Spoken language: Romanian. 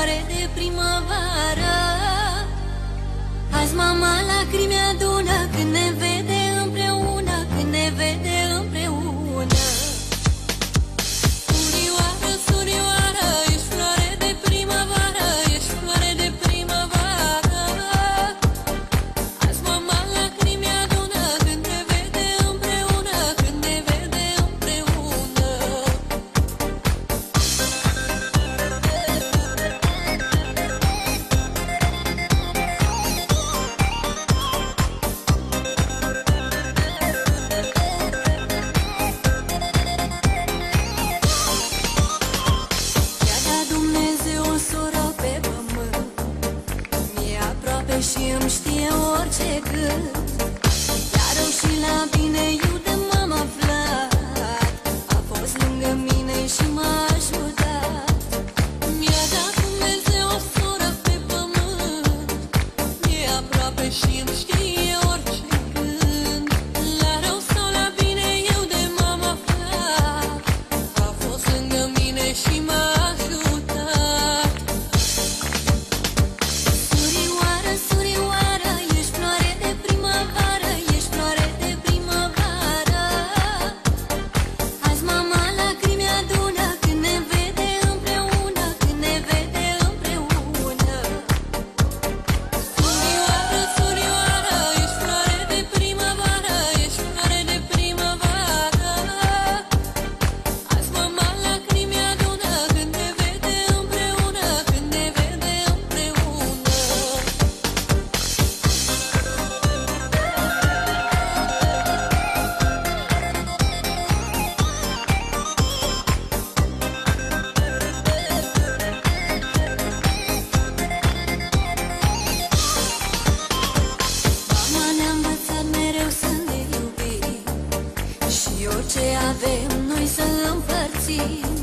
floare de primăvară. Azi mama lacrimi adună când ne vede împreună, când ne vede împreună. Surioară, surioară, ești floare de primăvară, ești floare de primăvară. Azi mama lacrimi adună când ne vede împreună, când ne vede împreună. Și îmi știe orice gând. Iar rău și la bine, eu de m-am aflat. A fost lângă mine și m-a ajutat. Mi-a dat Dumnezeu o soră pe pământ. E aproape și îmi știe orice gând. La rău sau la bine, eu de m-am aflat. A fost lângă mine și m-a ajutat. Ce avem noi să împărțim.